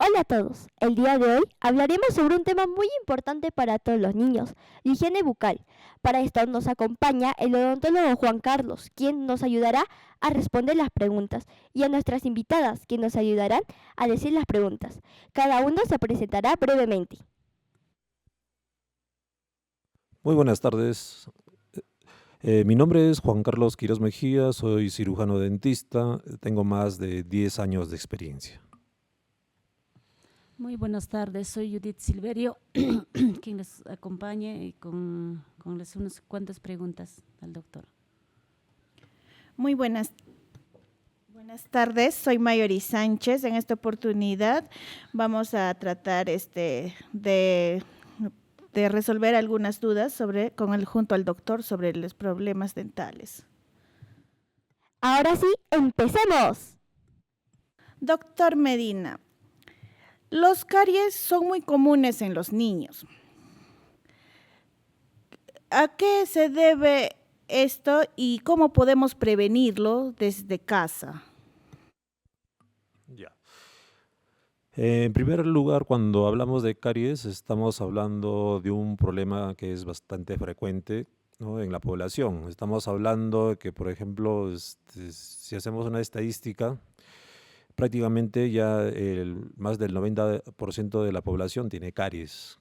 Hola a todos, el día de hoy hablaremos sobre un tema muy importante para todos los niños, la higiene bucal. Para esto nos acompaña el odontólogo Juan Carlos, quien nos ayudará a responder las preguntas, y a nuestras invitadas, quienes nos ayudarán a decir las preguntas. Cada uno se presentará brevemente. Muy buenas tardes. Mi nombre es Juan Carlos Quiroz Mejía, soy cirujano dentista, tengo más de 10 años de experiencia. Muy buenas tardes, soy Judith Silverio, quien les acompañe y con unas cuantas preguntas al doctor. Muy buenas tardes, soy Mayori Sánchez. En esta oportunidad vamos a tratar de resolver algunas dudas junto al doctor sobre los problemas dentales. Ahora sí, empecemos. Doctor Medina, los caries son muy comunes en los niños. ¿A qué se debe esto y cómo podemos prevenirlo desde casa? Ya. En primer lugar, cuando hablamos de caries, estamos hablando de un problema que es bastante frecuente, ¿no?, en la población. Estamos hablando de que, por ejemplo, si hacemos una estadística, prácticamente ya más del 90% de la población tiene caries.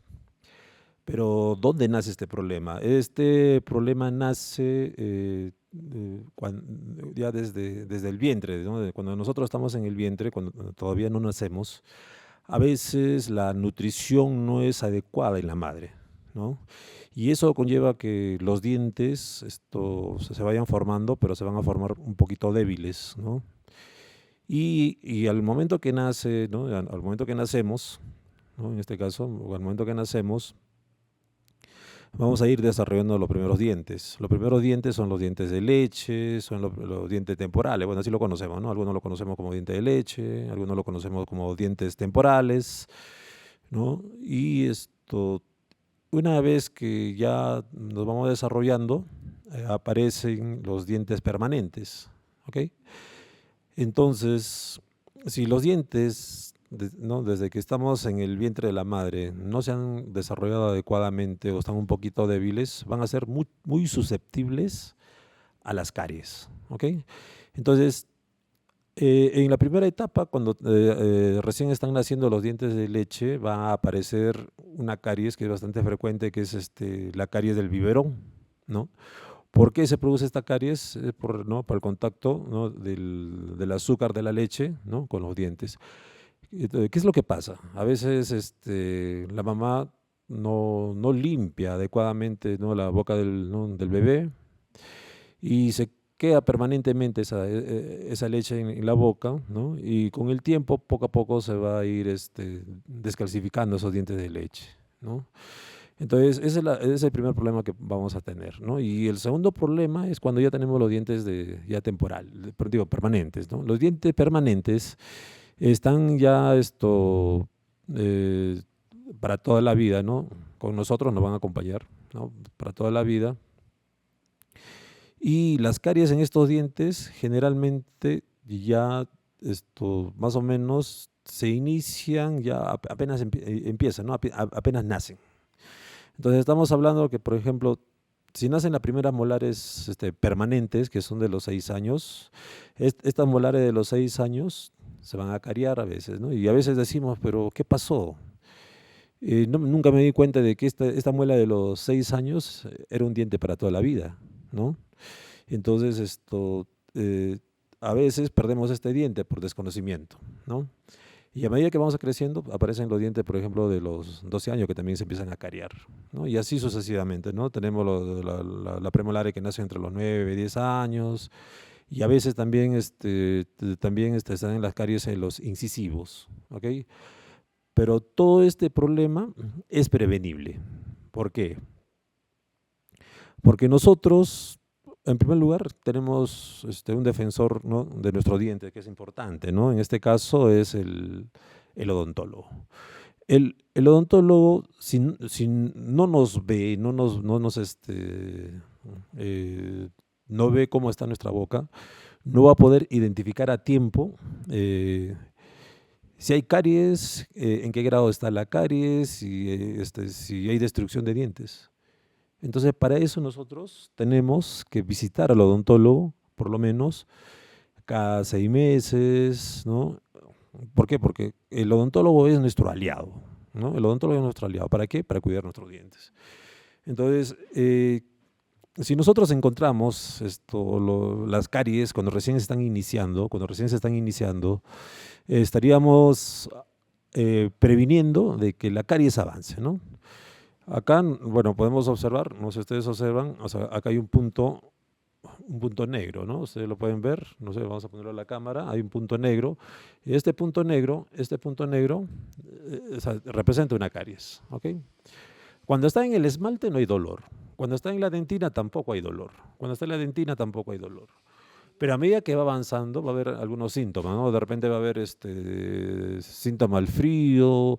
Pero ¿dónde nace este problema? Este problema nace ya desde el vientre, ¿no? Cuando nosotros estamos en el vientre, cuando todavía no nacemos, a veces la nutrición no es adecuada en la madre, ¿no? Y eso conlleva que los dientes se vayan formando, pero se van a formar un poquito débiles, ¿no? Y al momento que nace, ¿no?, al momento que nacemos, ¿no?, en este caso, al momento que nacemos, vamos a ir desarrollando los primeros dientes. Los primeros dientes son los dientes de leche, son los dientes temporales. Bueno, así lo conocemos, ¿no? Algunos lo conocemos como diente de leche, algunos lo conocemos como dientes temporales, ¿no? Y una vez que ya nos vamos desarrollando, aparecen los dientes permanentes, ¿ok? Entonces, si los dientes, ¿no?, desde que estamos en el vientre de la madre no se han desarrollado adecuadamente o están un poquito débiles, van a ser muy susceptibles a las caries, ¿ok? Entonces, en la primera etapa, cuando recién están naciendo los dientes de leche, va a aparecer una caries que es bastante frecuente, que es la caries del biberón, ¿no? ¿Por qué se produce esta caries? ¿No?, por el contacto, ¿no?, del azúcar de la leche, ¿no?, con los dientes. Entonces, ¿qué es lo que pasa? A veces la mamá no limpia adecuadamente, ¿no?, la boca del bebé, y se queda permanentemente esa leche en la boca, ¿no? Y con el tiempo, poco a poco, se va a ir descalcificando esos dientes de leche, ¿no? Entonces, ese es el primer problema que vamos a tener, ¿no? Y el segundo problema es cuando ya tenemos los dientes ya permanentes, ¿no? Los dientes permanentes están ya eh, para toda la vida, ¿no? Con nosotros nos van a acompañar, ¿no?, para toda la vida. Y las caries en estos dientes generalmente ya más o menos se inician ya apenas empiezan, ¿no?, apenas nacen. Entonces estamos hablando que, por ejemplo, si nacen las primeras molares permanentes, que son de los 6 años, estas molares de los 6 años se van a cariar a veces, ¿no? Y a veces decimos, pero ¿qué pasó? Nunca me di cuenta de que esta muela de los 6 años era un diente para toda la vida, ¿no? Entonces eh, a veces perdemos este diente por desconocimiento, ¿no? Y a medida que vamos creciendo, aparecen los dientes, por ejemplo, de los 12 años que también se empiezan a cariar, ¿no? Y así sucesivamente, ¿no? Tenemos la premolares que nace entre los 9 y 10 años, y a veces también, están en las caries en los incisivos, ¿ok? Pero todo este problema es prevenible. ¿Por qué? Porque nosotros, en primer lugar, tenemos un defensor, ¿no?, de nuestro diente, que es importante, ¿no? En este caso es el odontólogo. El odontólogo, si no nos ve, no ve cómo está nuestra boca, no va a poder identificar a tiempo Si hay caries, en qué grado está la caries, si hay destrucción de dientes. Entonces, para eso nosotros tenemos que visitar al odontólogo, por lo menos, cada 6 meses, ¿no? ¿Por qué? Porque el odontólogo es nuestro aliado, ¿no? El odontólogo es nuestro aliado. ¿Para qué? Para cuidar nuestros dientes. Entonces, si nosotros encontramos las caries cuando recién se están iniciando, estaríamos previniendo de que la caries avance, ¿no? Acá, bueno, podemos observar, no sé si ustedes observan, o sea, acá hay un punto negro, ¿no? Ustedes lo pueden ver, no sé, vamos a ponerlo a la cámara, hay un punto negro, y este punto negro, o sea, representa una caries, ¿ok? Cuando está en el esmalte no hay dolor, cuando está en la dentina tampoco hay dolor, cuando está en la dentina tampoco hay dolor. Pero a medida que va avanzando va a haber algunos síntomas, ¿no? De repente va a haber síntoma al frío,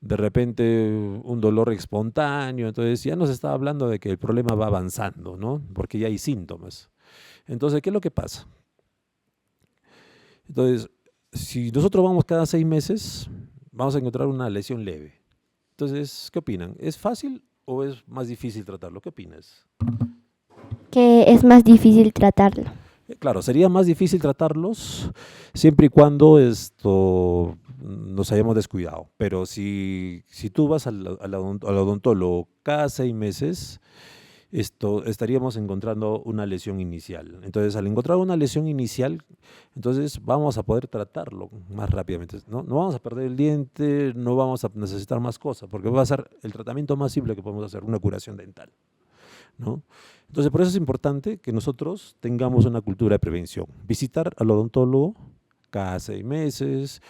de repente un dolor espontáneo, entonces ya nos está hablando de que el problema va avanzando, ¿no? Porque ya hay síntomas. Entonces, ¿qué es lo que pasa? Entonces, si nosotros vamos cada 6 meses, vamos a encontrar una lesión leve. Entonces, ¿qué opinan? ¿Es fácil o es más difícil tratarlo? ¿Qué opinas? Que es más difícil tratarlo. Claro, sería más difícil tratarlos siempre y cuando nos hayamos descuidado. Pero si tú vas al odontólogo cada 6 meses, estaríamos encontrando una lesión inicial. Entonces, al encontrar una lesión inicial, entonces vamos a poder tratarlo más rápidamente. No vamos a perder el diente, no vamos a necesitar más cosas, porque va a ser el tratamiento más simple que podemos hacer, una curación dental, ¿no? Entonces, por eso es importante que nosotros tengamos una cultura de prevención. Visitar al odontólogo cada 6 meses,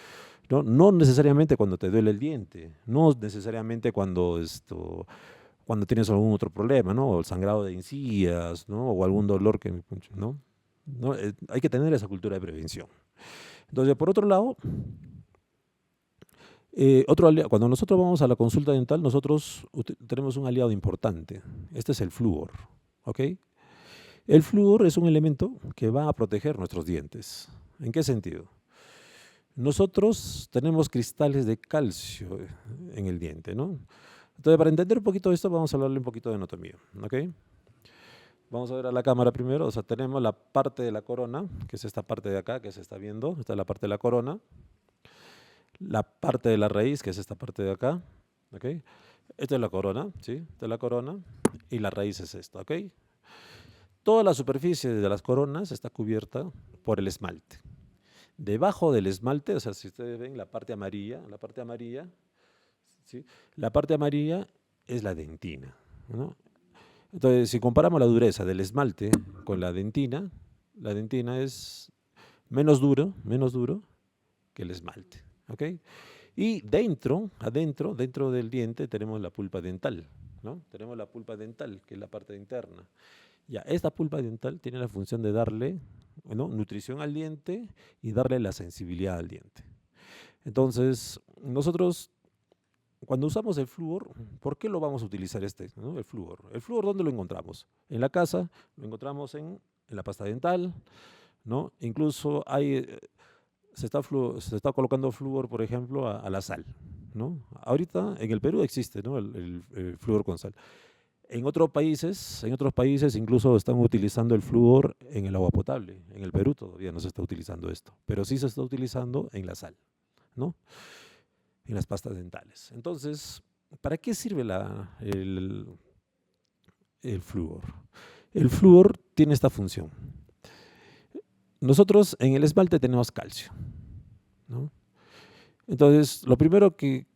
¿no? No necesariamente cuando te duele el diente, no necesariamente cuando tienes algún otro problema, ¿no? O el sangrado de encías, ¿no? O algún dolor ¿no? Hay que tener esa cultura de prevención. Entonces, por otro lado, cuando nosotros vamos a la consulta dental, nosotros tenemos un aliado importante. Este es el flúor, ¿ok? El flúor es un elemento que va a proteger nuestros dientes. ¿En qué sentido? Nosotros tenemos cristales de calcio en el diente, ¿no? Entonces, para entender un poquito esto, vamos a hablarle un poquito de anatomía, ¿ok? Vamos a ver a la cámara primero. O sea, tenemos la parte de la corona, que es esta parte de acá, que se está viendo. Esta es la parte de la corona. La parte de la raíz, que es esta parte de acá, ¿ok? Esta es la corona, ¿sí? Esta es la corona y la raíz es esta, ¿ok? Toda la superficie de las coronas está cubierta por el esmalte. Debajo del esmalte, o sea, si ustedes ven la parte amarilla, ¿sí? La parte amarilla es la dentina, ¿no? Entonces, si comparamos la dureza del esmalte con la dentina es menos duro que el esmalte, ¿ok? Y adentro del diente tenemos la pulpa dental, ¿no? Tenemos la pulpa dental, que es la parte interna. Ya, esta pulpa dental tiene la función de darle, ¿no?, nutrición al diente y darle la sensibilidad al diente. Entonces, nosotros, cuando usamos el flúor, ¿por qué lo vamos a utilizar ¿no? El flúor. ¿El flúor dónde lo encontramos? En la casa, lo encontramos en la pasta dental, ¿no? Incluso se está colocando flúor, por ejemplo, a la sal, ¿no? Ahorita en el Perú existe, ¿no?, el flúor con sal. En otros países incluso están utilizando el flúor en el agua potable. En el Perú todavía no se está utilizando esto, pero sí se está utilizando en la sal, ¿no?, en las pastas dentales. Entonces, ¿para qué sirve el flúor? El flúor tiene esta función. Nosotros en el esmalte tenemos calcio, ¿no? Entonces, lo primero que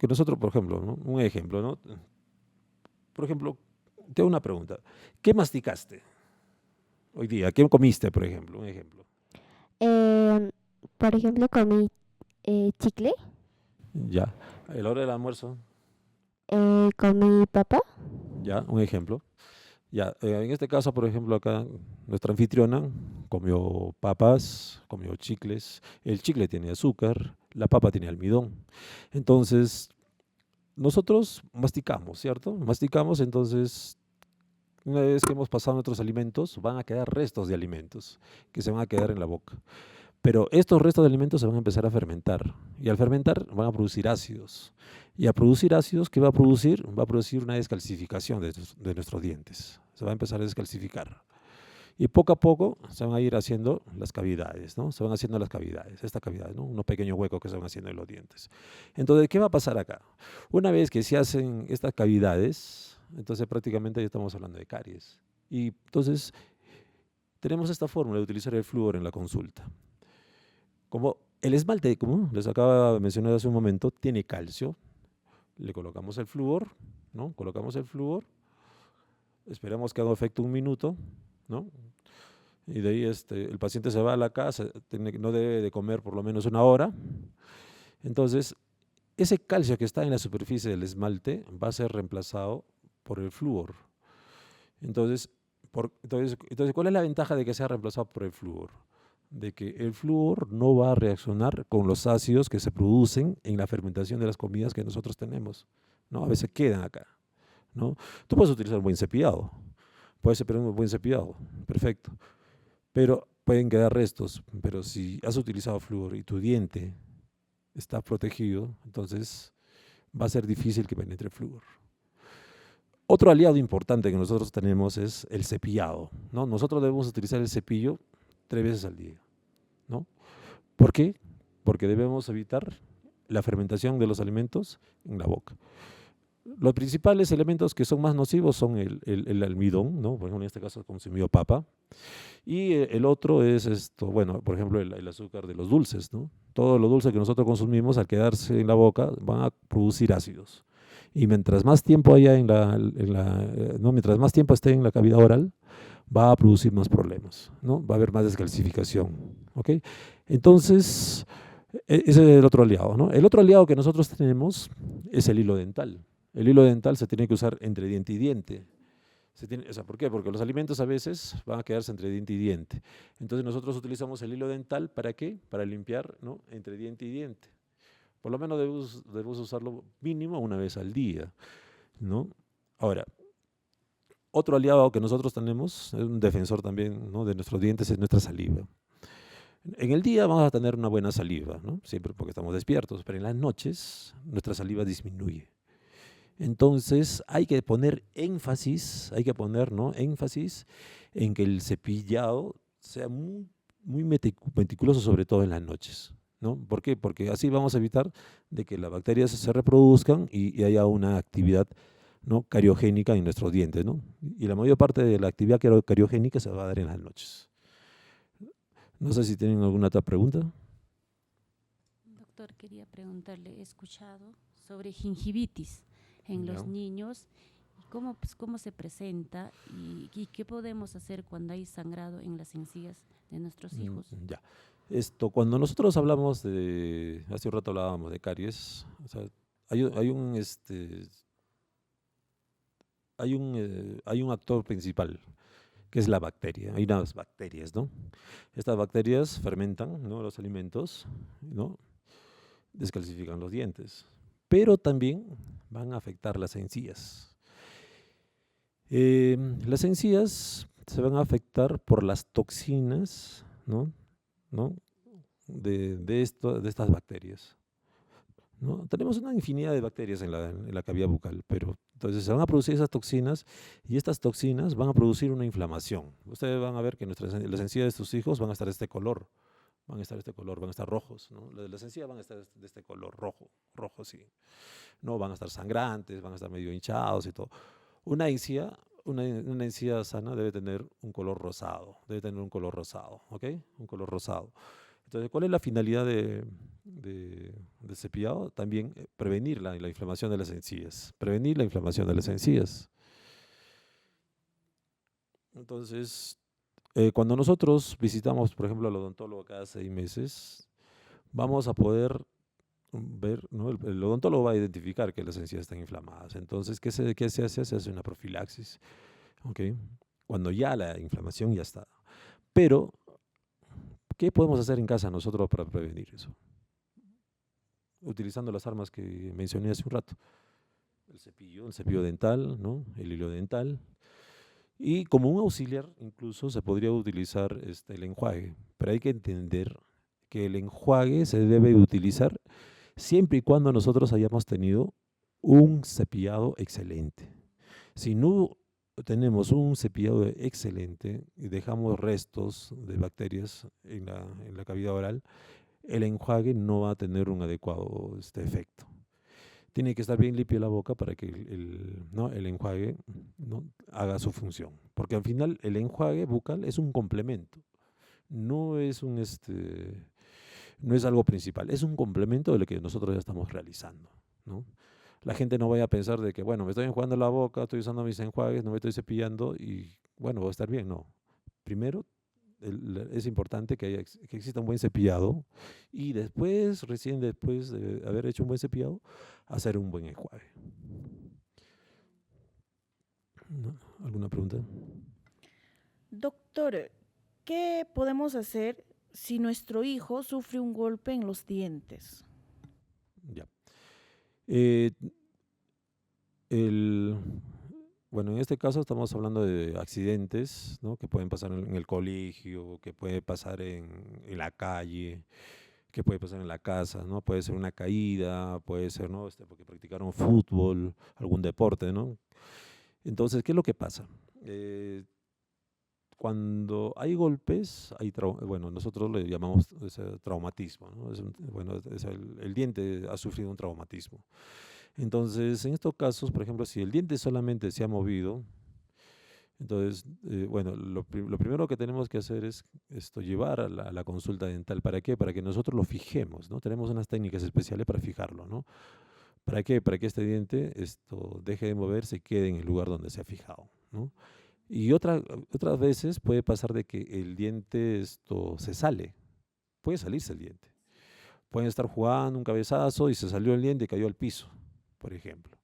nosotros, por ejemplo, ¿no?, un ejemplo, ¿no? Por ejemplo, te hago una pregunta. ¿Qué masticaste hoy día? ¿Qué comiste, por ejemplo? Un ejemplo. Por ejemplo, comí chicle, Ya. ¿A la hora del almuerzo? comí papa. Ya, un ejemplo. Ya, en este caso, por ejemplo, acá nuestra anfitriona comió papas, comió chicles. El chicle tiene azúcar, la papa tiene almidón. Entonces, nosotros masticamos, ¿cierto? Masticamos, entonces, una vez que hemos pasado nuestros alimentos, van a quedar restos de alimentos que se van a quedar en la boca. Pero estos restos de alimentos se van a empezar a fermentar, y al fermentar van a producir ácidos. Y a producir ácidos, ¿qué va a producir? Va a producir una descalcificación de nuestros dientes. Se va a empezar a descalcificar. Y poco a poco se van a ir haciendo las cavidades, ¿no? Se van haciendo las cavidades, esta cavidad, ¿no? Unos pequeños huecos que se van haciendo en los dientes. Entonces, ¿qué va a pasar acá? Una vez que se hacen estas cavidades, entonces prácticamente ya estamos hablando de caries. Y entonces tenemos esta fórmula de utilizar el flúor en la consulta. Como el esmalte, como les acaba de mencionar hace un momento, tiene calcio, le colocamos el flúor, ¿no? Colocamos el flúor, esperamos que haga efecto 1 minuto, ¿no? Y de ahí el paciente se va a la casa, no debe de comer por lo menos 1 hora. Entonces, ese calcio que está en la superficie del esmalte va a ser reemplazado por el flúor. Entonces, ¿cuál es la ventaja de que sea reemplazado por el flúor? De que el flúor no va a reaccionar con los ácidos que se producen en la fermentación de las comidas que nosotros tenemos, ¿no? A veces quedan acá, ¿no? Tú puedes utilizar un buen cepillado, puedes ser un buen cepillado, perfecto, pero pueden quedar restos. Pero si has utilizado flúor y tu diente está protegido, entonces va a ser difícil que penetre flúor. Otro aliado importante que nosotros tenemos es el cepillado, ¿no? Nosotros debemos utilizar el cepillo 3 veces al día, ¿no? ¿Por qué? Porque debemos evitar la fermentación de los alimentos en la boca. Los principales elementos que son más nocivos son el almidón, ¿no? Por ejemplo, en este caso consumido papa. Y el otro es bueno, por ejemplo, el azúcar de los dulces, ¿no? Todo lo dulce que nosotros consumimos, al quedarse en la boca, van a producir ácidos. Y mientras más tiempo haya ¿no? Mientras más tiempo esté en la cavidad oral, va a producir más problemas, ¿no? Va a haber más descalcificación, ¿ok? Entonces, ese es el otro aliado, ¿no? El otro aliado que nosotros tenemos es el hilo dental. El hilo dental se tiene que usar entre diente y diente. ¿Por qué? Porque los alimentos a veces van a quedarse entre diente y diente. Entonces nosotros utilizamos el hilo dental, ¿para qué? Para limpiar, ¿no? Entre diente y diente. Por lo menos debemos usarlo mínimo 1 vez al día, ¿no? Ahora, otro aliado que nosotros tenemos, es un defensor también, ¿no? De nuestros dientes, es nuestra saliva. En el día vamos a tener una buena saliva, ¿no? Siempre porque estamos despiertos, pero en las noches nuestra saliva disminuye. Entonces hay que poner énfasis, ¿no? Énfasis en que el cepillado sea muy meticuloso, sobre todo en las noches, ¿no? ¿Por qué? Porque así vamos a evitar de que las bacterias se reproduzcan y haya una actividad, ¿no? Cariogénica en nuestros dientes, ¿no? Y la mayor parte de la actividad cariogénica se va a dar en las noches. No sé si tienen alguna otra pregunta. Doctor, quería preguntarle, he escuchado sobre gingivitis en los niños, y cómo se presenta y qué podemos hacer cuando hay sangrado en las encías de nuestros hijos. Ya. Cuando nosotros hablamos hace un rato hablábamos de caries, o sea, hay un actor principal, que es la bacteria. Hay unas bacterias, ¿no? Estas bacterias fermentan, ¿no? Los alimentos, ¿no? Descalcifican los dientes, pero también van a afectar las encías. Las encías se van a afectar por las toxinas, ¿no? de estas bacterias, ¿no? Tenemos una infinidad de bacterias en la cavidad bucal, pero entonces se van a producir esas toxinas, y estas toxinas van a producir una inflamación. Ustedes van a ver que las encías de sus hijos van a estar de este color, van a estar rojos, ¿no? Las encías van a estar de este color, rojo, sí. No, van a estar sangrantes, van a estar medio hinchados y todo. Una encía sana debe tener un color rosado, ¿ok? Un color rosado. Entonces, ¿cuál es la finalidad del cepillado? También prevenir la inflamación de las encías. Entonces, cuando nosotros visitamos, por ejemplo, al odontólogo cada 6 meses, vamos a poder ver, ¿no? El odontólogo va a identificar que las encías están inflamadas. Entonces, ¿qué se hace? Se hace una profilaxis, ¿ok? Cuando ya la inflamación ya está. Pero, ¿qué podemos hacer en casa nosotros para prevenir eso? Utilizando las armas que mencioné hace un rato. El cepillo dental, ¿no? El hilo dental. Y como un auxiliar, incluso se podría utilizar el enjuague. Pero hay que entender que el enjuague se debe utilizar siempre y cuando nosotros hayamos tenido un cepillado excelente. Si no tenemos un cepillado excelente y dejamos restos de bacterias en la cavidad oral, el enjuague no va a tener un adecuado efecto. Tiene que estar bien limpia la boca para que el enjuague, ¿no?, haga su función. Porque al final el enjuague bucal es un complemento, no es no es algo principal, es un complemento de lo que nosotros ya estamos realizando, ¿no? La gente no vaya a pensar de que, bueno, me estoy enjuagando la boca, estoy usando mis enjuagues, no me estoy cepillando y, bueno, voy a estar bien. No. Primero, es importante que exista un buen cepillado y después, recién después de haber hecho un buen cepillado, hacer un buen enjuague. ¿No? ¿Alguna pregunta? Doctor, ¿qué podemos hacer si nuestro hijo sufre un golpe en los dientes? Ya. Bueno, en este caso estamos hablando de accidentes, ¿no?, que pueden pasar en el colegio, que puede pasar en la calle, que puede pasar en la casa, ¿no? Puede ser una caída, puede ser, ¿no?, porque practicaron fútbol, algún deporte, ¿no? Entonces, ¿qué es lo que pasa? Cuando hay golpes, bueno, nosotros le llamamos traumatismo, ¿no? El diente ha sufrido un traumatismo. Entonces, en estos casos, por ejemplo, si el diente solamente se ha movido, entonces, bueno, lo primero que tenemos que hacer es llevar a la consulta dental. ¿Para qué? Para que nosotros lo fijemos, ¿no? Tenemos unas técnicas especiales para fijarlo, ¿no? ¿Para qué? Para que este diente deje de moverse y quede en el lugar donde se ha fijado, ¿no? Y otras veces puede pasar de que el diente se sale, puede salirse el diente. Pueden estar jugando un cabezazo y se salió el diente y cayó al piso, por ejemplo.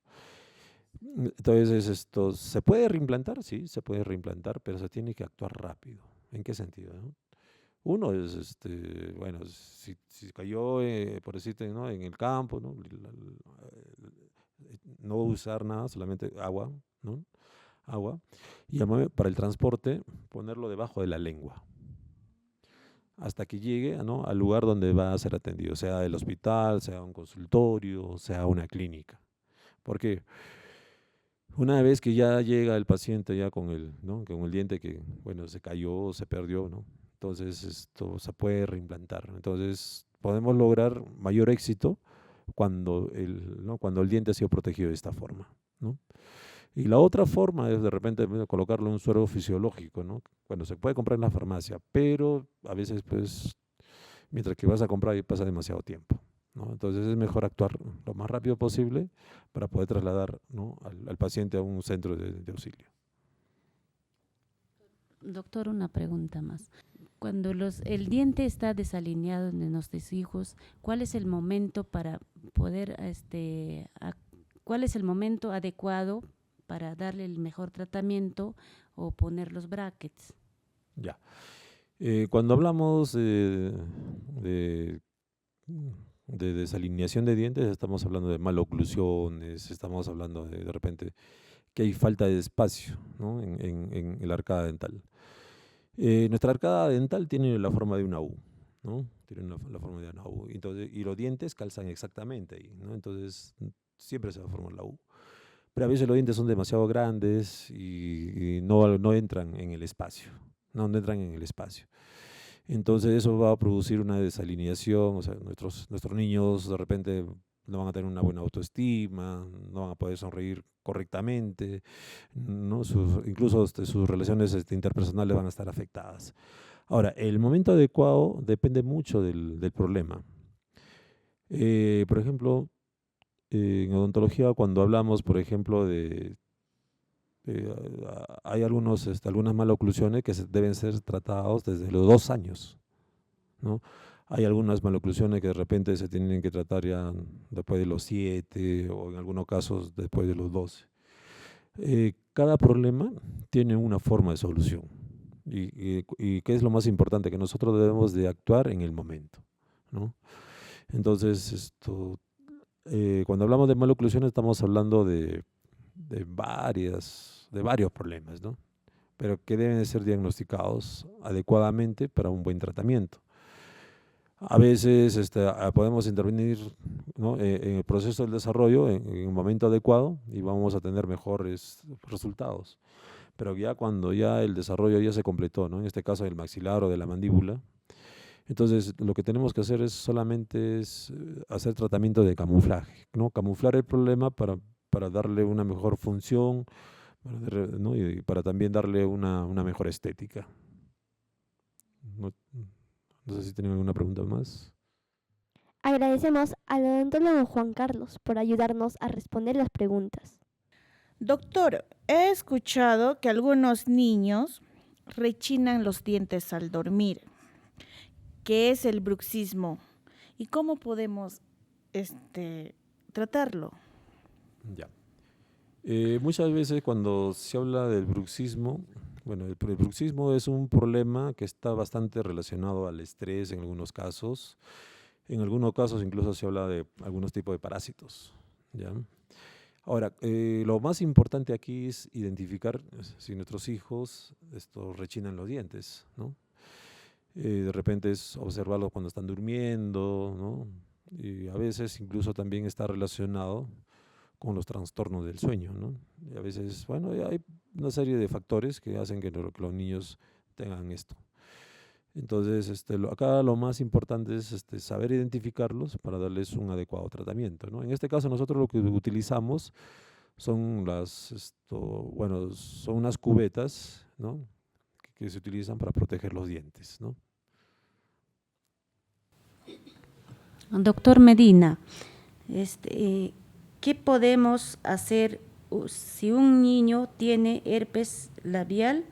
Entonces, ¿se puede reimplantar? Sí, se puede reimplantar, pero se tiene que actuar rápido. ¿En qué sentido, no? Uno es, bueno, si cayó, por decirte, ¿no?, en el campo, ¿no?, no usar nada, solamente agua, ¿no? Agua. Y para el transporte, ponerlo debajo de la lengua, hasta que llegue, ¿no?, al lugar donde va a ser atendido, sea el hospital, sea un consultorio, sea una clínica. Porque una vez que ya llega el paciente ya con el diente que, bueno, se cayó, se perdió, ¿no?, entonces esto se puede reimplantar. Entonces podemos lograr mayor éxito cuando el diente ha sido protegido de esta forma, ¿no? Y la otra forma es de repente colocarle un suero fisiológico, ¿no? Bueno, se puede comprar en la farmacia, pero a veces, pues, mientras que vas a comprar pasa demasiado tiempo, ¿no? Entonces es mejor actuar lo más rápido posible para poder trasladar, ¿no?, al paciente a un centro de auxilio. Doctor, una pregunta más. Cuando el diente está desalineado en nuestros hijos, ¿cuál es el momento para poder, cuál es el momento adecuado para darle el mejor tratamiento o poner los brackets? Ya. Cuando hablamos de desalineación de dientes, estamos hablando de maloclusiones, estamos hablando de repente que hay falta de espacio, ¿no?, en la arcada dental. Nuestra arcada dental tiene la forma de una U, ¿no? Tiene la forma de una U. Entonces, y los dientes calzan exactamente ahí, ¿no? Entonces, siempre se va a formar la U. Pero a veces los dientes son demasiado grandes y no entran en el espacio, no entran en el espacio. Entonces eso va a producir una desalineación, o sea, nuestros niños de repente no van a tener una buena autoestima, no van a poder sonreír correctamente, ¿no? Incluso sus relaciones interpersonales van a estar afectadas. Ahora, el momento adecuado depende mucho del problema. Por ejemplo, en odontología, cuando hablamos, por ejemplo, hay algunas maloclusiones que deben ser tratados desde los 2 años, ¿no? Hay algunas maloclusiones que de repente se tienen que tratar ya después de los 7 o en algunos casos después de los 12. Cada problema tiene una forma de solución y ¿qué es lo más importante? Que nosotros debemos de actuar en el momento, ¿no? Entonces, cuando hablamos de maloclusiones estamos hablando de varios problemas, ¿no?, pero que deben de ser diagnosticados adecuadamente para un buen tratamiento. A veces podemos intervenir, ¿no? En el proceso del desarrollo en el momento adecuado y vamos a tener mejores resultados. Pero ya cuando ya el desarrollo ya se completó, ¿no? En este caso del maxilar o de la mandíbula, entonces lo que tenemos que hacer es solamente hacer tratamiento de camuflaje, ¿no? Camuflar el problema para darle una mejor función, ¿no? Y para también darle una mejor estética. No, no sé si tienen alguna pregunta más. Agradecemos al odontólogo Juan Carlos por ayudarnos a responder las preguntas. Doctor, he escuchado que algunos niños rechinan los dientes al dormir. ¿Qué es el bruxismo? ¿Y cómo podemos tratarlo? Ya. Muchas veces cuando se habla del bruxismo, bueno, el bruxismo es un problema que está bastante relacionado al estrés en algunos casos. En algunos casos incluso se habla de algunos tipos de parásitos, ¿ya? Ahora, lo más importante aquí es identificar si nuestros hijos rechinan los dientes, ¿no? De repente es observarlo cuando están durmiendo, ¿no? Y a veces incluso también está relacionado con los trastornos del sueño, ¿no? Y a veces, bueno, hay una serie de factores que hacen que los niños tengan esto. Entonces, acá lo más importante es saber identificarlos para darles un adecuado tratamiento, ¿no? En este caso nosotros lo que utilizamos son son unas cubetas, ¿no? que se utilizan para proteger los dientes, ¿no? Doctor Medina, ¿qué podemos hacer si un niño tiene herpes labial?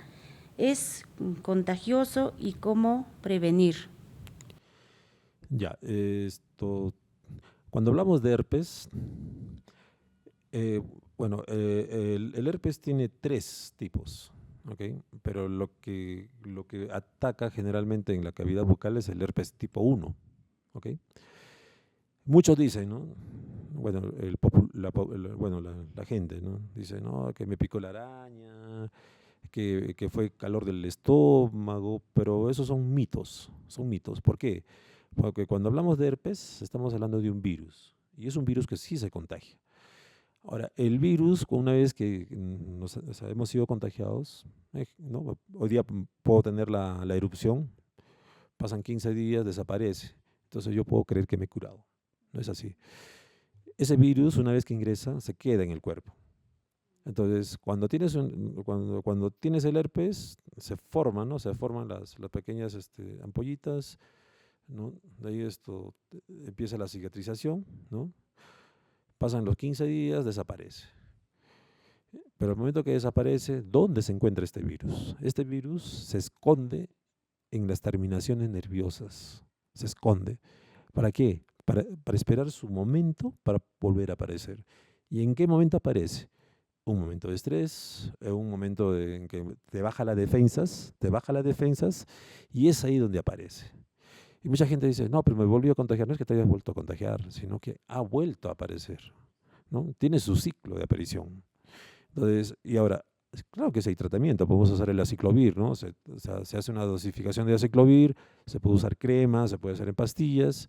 ¿Es contagioso y cómo prevenir? Ya, cuando hablamos de herpes, el herpes tiene 3 tipos, ¿ok? Pero lo que ataca generalmente en la cavidad bucal es el herpes tipo 1, ¿ok? Muchos dicen, ¿no? Bueno, la gente, ¿no? Dice, no, que me picó la araña, que fue calor del estómago, pero esos son mitos, son mitos. ¿Por qué? Porque cuando hablamos de herpes, estamos hablando de un virus, y es un virus que sí se contagia. Ahora, el virus, una vez que hemos sido contagiados, ¿no? Hoy día puedo tener la erupción, pasan 15 días, desaparece, entonces yo puedo creer que me he curado. No es así. Ese virus, una vez que ingresa, se queda en el cuerpo. Entonces, cuando tienes el herpes, se forman, ¿no? Se forman las pequeñas ampollitas, ¿no? De ahí empieza la cicatrización, ¿no? Pasan los 15 días, desaparece. Pero al momento que desaparece, ¿dónde se encuentra este virus? Este virus se esconde en las terminaciones nerviosas. Se esconde. ¿Para qué? Para esperar su momento para volver a aparecer. ¿Y en qué momento aparece? Un momento de estrés, un momento en que te baja las defensas, y es ahí donde aparece. Y mucha gente dice, no, pero me volvió a contagiar. No es que te hayas vuelto a contagiar, sino que ha vuelto a aparecer, ¿no? Tiene su ciclo de aparición. Entonces, y ahora, claro que sí hay tratamiento, podemos usar el aciclovir, ¿no? Se hace una dosificación de aciclovir, se puede usar crema, se puede hacer en pastillas,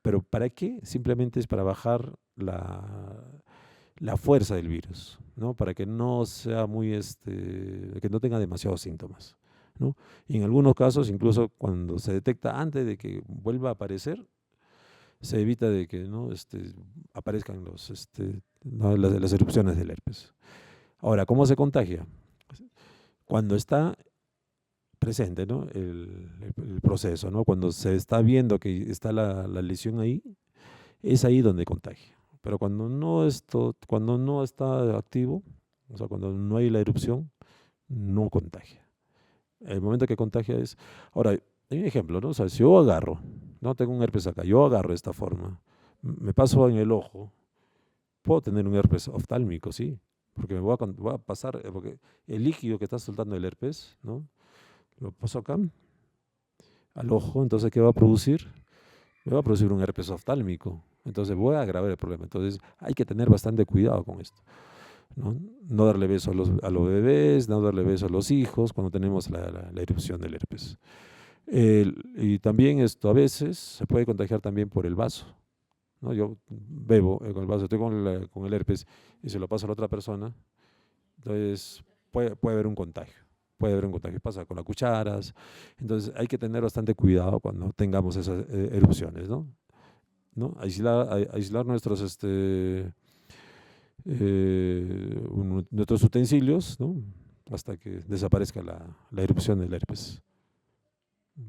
pero ¿para qué? Simplemente es para bajar la fuerza del virus, ¿no? Para que no sea que no tenga demasiados síntomas, ¿no? Y en algunos casos, incluso cuando se detecta antes de que vuelva a aparecer, se evita de que, ¿no? aparezcan las erupciones del herpes. Ahora, ¿cómo se contagia? Cuando está presente, ¿no? el proceso, ¿no? Cuando se está viendo que está la lesión ahí, es ahí donde contagia. Pero cuando no está activo, o sea, cuando no hay la erupción, no contagia. El momento que contagia es... Ahora, hay un ejemplo, ¿no? O sea, si yo agarro, no tengo un herpes acá, yo agarro de esta forma, me paso en el ojo, puedo tener un herpes oftálmico, sí, porque me voy a pasar, porque el líquido que está soltando el herpes, ¿no? Lo paso acá, al ojo, entonces ¿qué va a producir? Me va a producir un herpes oftálmico. Entonces voy a agravar el problema. Entonces hay que tener bastante cuidado con esto, ¿no? No darle beso a los bebés, no darle beso a los hijos cuando tenemos la erupción del herpes. Y también esto a veces se puede contagiar también por el vaso, ¿no? Yo bebo con el vaso, estoy con el herpes y se lo paso a la otra persona, entonces puede haber un contagio. Puede haber un contagio, pasa con las cucharas. Entonces hay que tener bastante cuidado cuando tengamos esas erupciones, ¿no? Aislar nuestros, nuestros utensilios, ¿no? Hasta que desaparezca la erupción del herpes.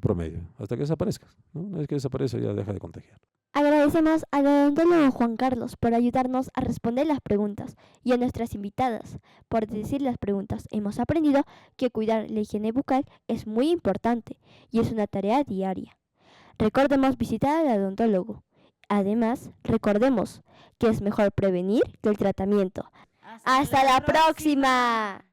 Promedio, hasta que desaparezca, ¿no? Una vez que desaparece ya deja de contagiar. Agradecemos al odontólogo Juan Carlos por ayudarnos a responder las preguntas y a nuestras invitadas por decir las preguntas. Hemos aprendido que cuidar la higiene bucal es muy importante y es una tarea diaria. Recordemos visitar al odontólogo. Además, recordemos que es mejor prevenir que el tratamiento. ¡Hasta la próxima!